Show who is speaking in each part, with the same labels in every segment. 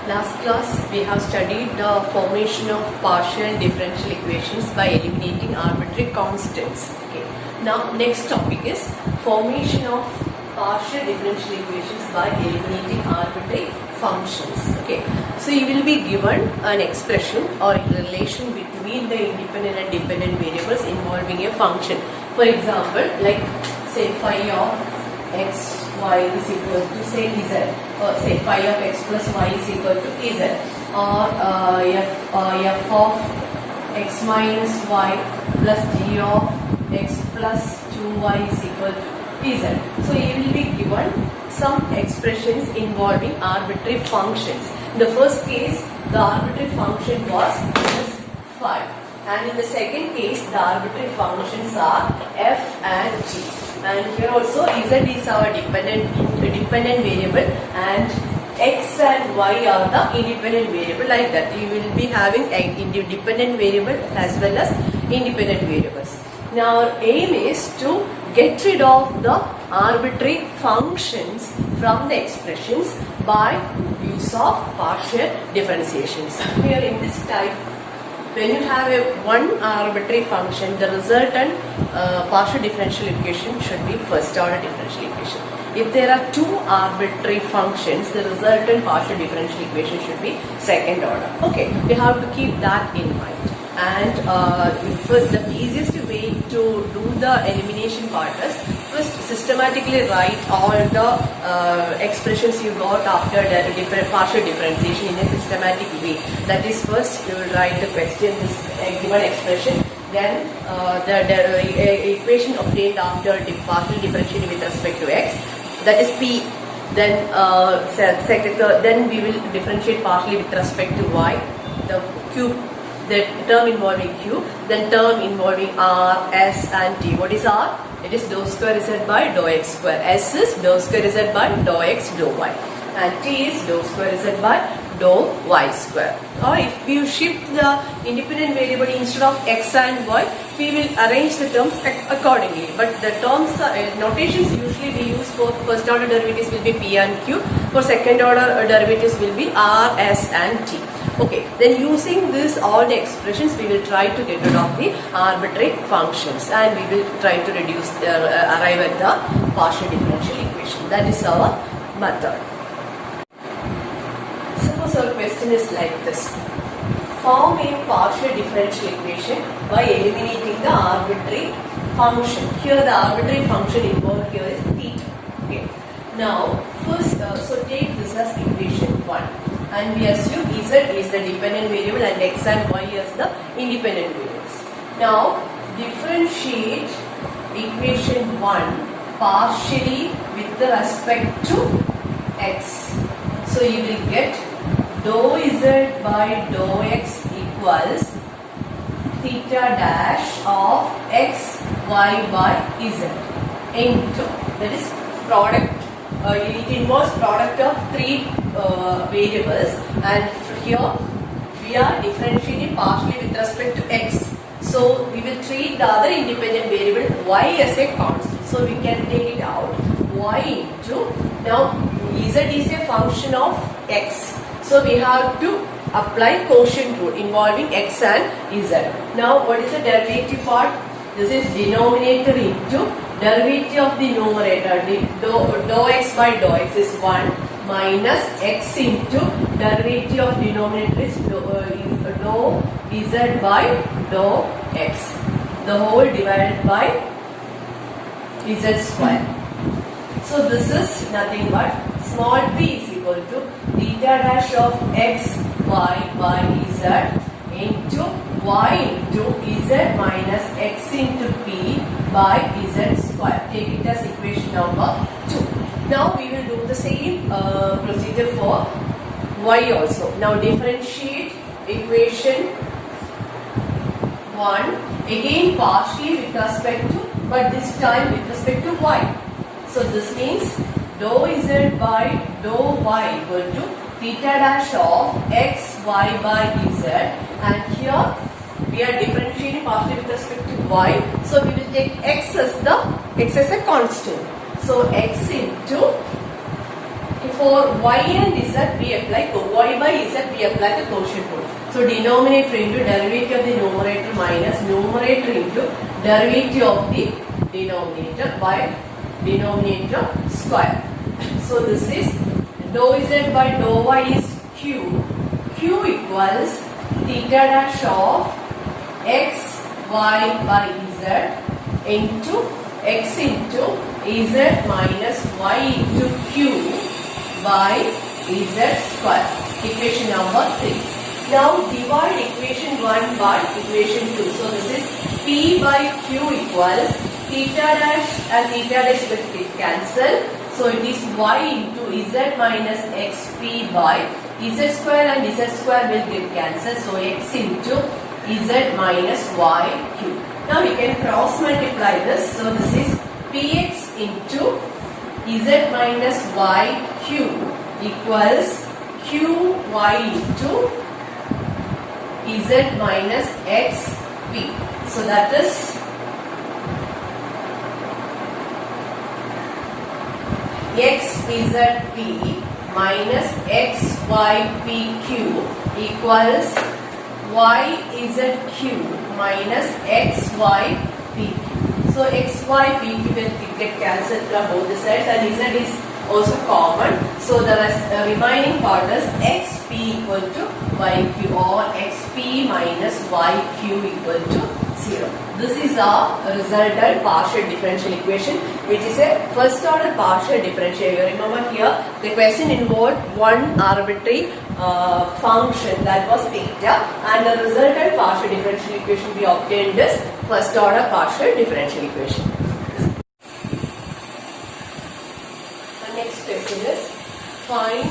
Speaker 1: Last class we have studied the formation of partial differential equations by eliminating arbitrary constants. Okay. Now next topic is formation of partial differential equations by eliminating arbitrary functions. Okay. So you will be given an expression or a relation between the independent and dependent variables involving a function. For example, like say phi of x y is equal to say z, or say phi of x plus y is equal to z, or f of x minus y plus g of x plus 2y is equal to z. So you will be given some expressions involving arbitrary functions. In the first case, the arbitrary function was just phi, and in the second case, the arbitrary functions are f and g. And here also z is our dependent variable and x and y are the independent variable. Like that, you will be having a dependent variable as well as independent variables. Now our aim is to get rid of the arbitrary functions from the expressions by use of partial differentiations. Here in this type, when you have one arbitrary function, the resultant partial differential equation should be first order differential equation. If there are two arbitrary functions, the resultant partial differential equation should be second order. Okay, we have to keep that in mind. And first, the easiest way to do the elimination part is first systematically write all the expressions you got after the partial differentiation in a systematic way. That is, first you will write the question, this given expression, then the equation obtained after the partial differentiation with respect to x, that is p. Then then we will differentiate partially with respect to y, the cube, the term involving q, then term involving r, s and t. What is r? It is dou square z by dou x square. S is dou square z by dou x dou y. And t is dou square z by dou y square. Or if you shift the independent variable instead of x and y, we will arrange the terms accordingly. But the terms, notations usually we use for first order derivatives will be p and q. For second order derivatives will be r, s and t. Okay, then using this all the expressions, we will try to get rid of the arbitrary functions and we will try to reduce arrive at the partial differential equation. That is our method. Suppose our question is like this: form a partial differential equation by eliminating the arbitrary function. Here the arbitrary function involved here is theta. Okay. Now first, so take this as equation 1. And we assume z is the dependent variable and x and y as the independent variables. Now differentiate equation 1 partially with the respect to x. So you will get dou z by dou x equals theta dash of x y by z into, that is product. It involves product of three variables, and here we are differentiating partially with respect to x. So we will treat the other independent variable y as a constant. So we can take it out, y into, now z is a function of x. So we have to apply quotient rule involving x and z. Now what is the derivative part? This is denominator into derivative of the numerator. Dou x by dou x is 1 minus x into derivative of denominator is dou z by dou x. The whole divided by z square. So this is nothing but small p is equal to theta dash of x y by z into y into z minus x into p by z square. Take it as equation number 2. Now we will do the same procedure for y also. Now differentiate equation 1 again partially with respect to, but this time with respect to y. So this means dou z by dou y equal to theta dash of x y by z, and here we are differentiating partially with respect to y. So we will take x as a constant. So x into, if for y and z we apply y by z we apply the quotient rule. So denominator into derivative of the numerator minus numerator into derivative of the denominator by denominator square. So this is dou z by dou y is q. Q equals theta dash of x y by z into x into z minus y into q by z square. Equation number 3. Now divide equation 1 by equation 2. So this is p by q equals theta dash and theta dash will get cancelled. So it is y into z minus xp by z square and z square will get cancelled. So x into z minus yq. Now we can cross multiply this. So this is px into z minus yq equals qy into z minus xp. So that is xzp minus xypq equals yzq minus xypq. So xypq will get cancelled from both the sides and z is also common. So the remaining part is xp equal to yq or xp minus yq equal to 0. This is our resultant partial differential equation, which is a first order partial differential. You remember here the question involved one arbitrary function that was theta, and the resultant partial differential equation we obtained this first order partial differential equation. The next question is find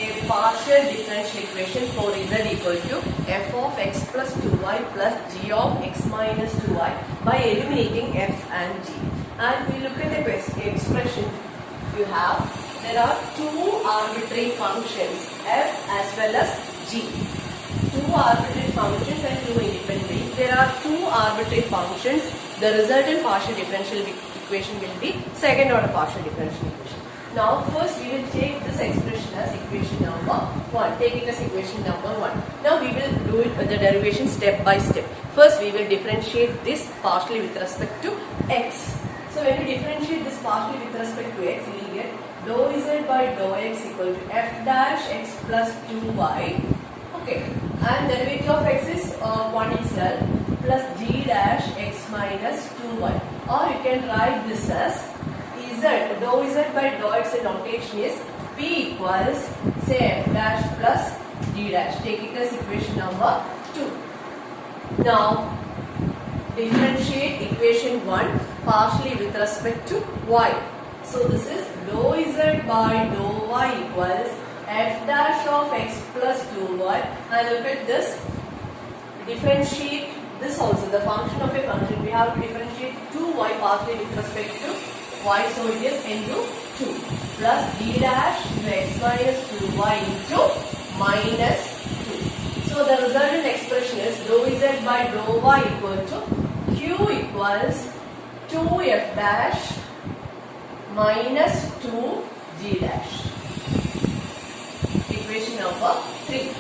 Speaker 1: a partial differential equation for z equal to f of x plus 2y plus g of x minus 2y by eliminating f and g. And we look at the expression you have. There are two arbitrary functions f as well as g. Two arbitrary functions and two independent. There are two arbitrary functions. The resultant partial differential equation will be second order partial differential equation. Now first we will take this expression as equation number 1. Take it as equation number 1. Now we will do it the derivation step by step. First we will differentiate this partially with respect to x. So when you differentiate this partially with respect to x, you will get dou z by dou x equal to f dash x plus 2y. Okay. And derivative of x is 1 itself plus g dash x minus 2y. Or you can write this as dou z by dou x in notation is p equals say f dash plus g dash. Take it as equation number 2. Now differentiate equation 1 partially with respect to y. So this is dou z by dou y equals f dash of x plus 2y, and look at this, differentiate this also, the function of a function. We have to differentiate 2y partially with respect to y, so it is into 2 plus d dash x minus 2y into minus 2. So the resultant expression is dou z by dou y equal to q equals 2f dash minus 2g dash. Equation number 3.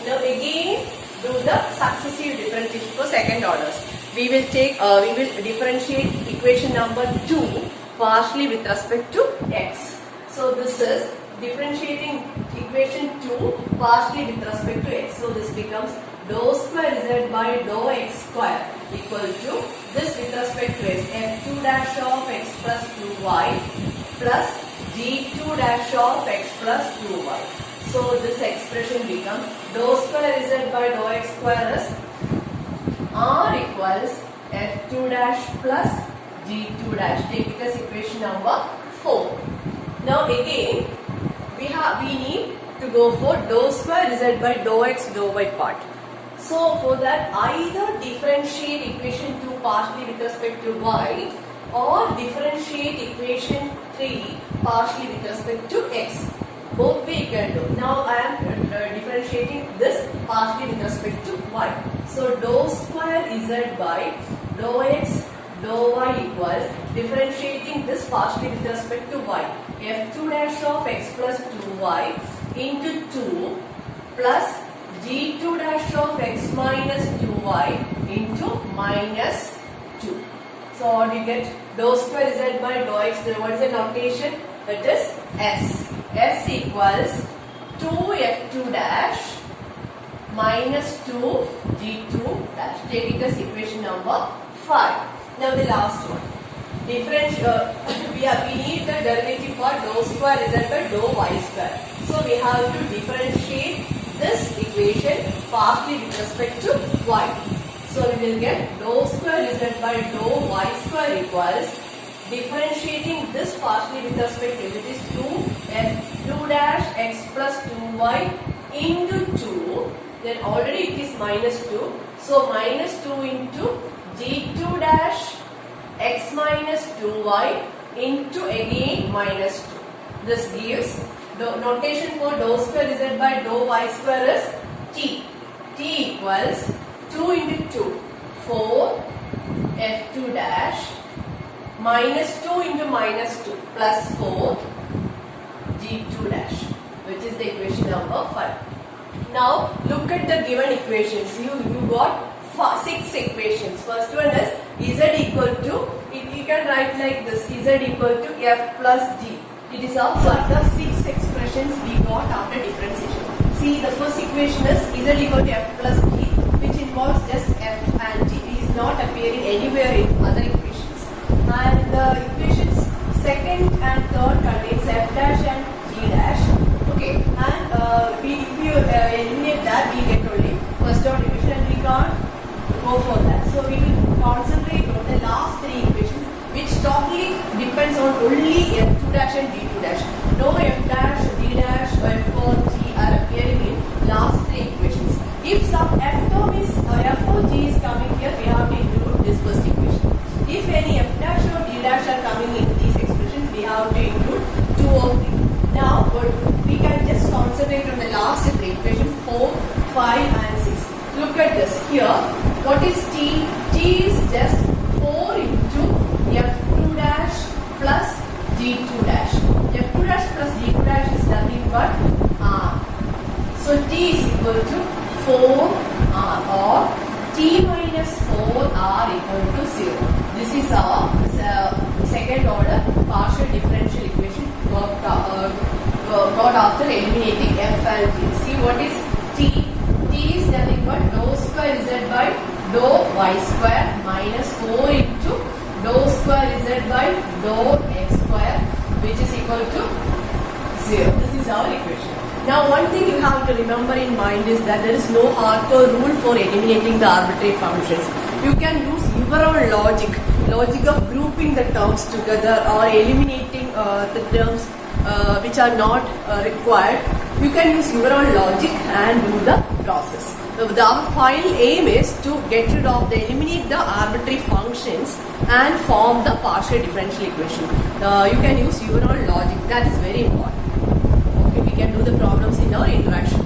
Speaker 1: Now again do the successive differentiation for second orders. We will take we will differentiate equation number 2 partially with respect to x. So this is differentiating equation 2 partially with respect to x. So this becomes dou square z by dou x square equal to this with respect to x, f2 dash of x plus 2y plus g2 dash of x plus 2y. So this expression becomes dou square z by dou x square is r equals f2 dash plus g2 dash. Take it as equation number 4. Now again we need to go for dou square z by dou x dou y part. So for that either differentiate equation 2 partially with respect to y or differentiate equation 3 partially with respect to x. Both way you can do. Now I am differentiating this partially with respect to y. So dou square z by dou x dou y equals differentiating this partially with respect to y. f2 dash of x plus 2y into 2 plus g2 dash of x minus 2y into minus 2. So what do you get? Dou square z by dou x. What is the notation? That is s. S equals 2f2 dash minus 2 g2 dash. Take it as equation number 5. Now the last one. Differential. We need the derivative for dou square z by dou y square. So we have to differentiate this equation partly with respect to y. So we will get dou square z by dou y square equals differentiating this partially with respect to, it is 2f2 dash x plus 2y into 2. Then already it is minus 2. So minus 2 into g2 dash x minus 2y into again minus 2. This gives the notation for dou square z by dou y square is t. T equals 2 into 2, 4 f2 dash minus 2 into minus 2 plus 4 g2 dash, which is the equation number 5. Now look at the given equations. You got 6 equations. First one is z equal to, you can write like this, z equal to f plus g. It is also the 6 expressions we got after differentiation. See, the first equation is z equal to f plus g, which involves just f and g. It is not appearing anywhere in other equations. And the equations second and third contains f dash and g dash. Okay, and if you eliminate that, we get only first order equation, and we can't go for that. So we will concentrate on the last 3 equations, which totally depends on only f2 dash and d2 dash. No f dash, d dash, or f or g are appearing in last 3 equations. If some f or g is coming here, we have to include this first equation. If any f dash or d dash are coming in these expressions, we have to include 2 or 3. Now we can just concentrate on the last 3 equations, 4, 5 and 6. Look at this here. What is t? T is just 4 into f2 dash plus g2 dash. f2 dash plus g2 dash is nothing but r. So t is equal to 4r, or t minus 4r equal to 0. This is our second order partial differential equation got after eliminating f and g. See what is t? T is nothing but dou square z by dou y square minus 4 into dou square z by dou x square, which is equal to 0. This is our equation. Now one thing you have to remember in mind is that there is no hardcore rule for eliminating the arbitrary functions. You can use your own logic of grouping the terms together or eliminating the terms which are not required. You can use your own logic and do the process. Our final aim is to eliminate the arbitrary functions and form the partial differential equation. You can use your own logic. That is very important. Okay, we can do the problems in our interaction.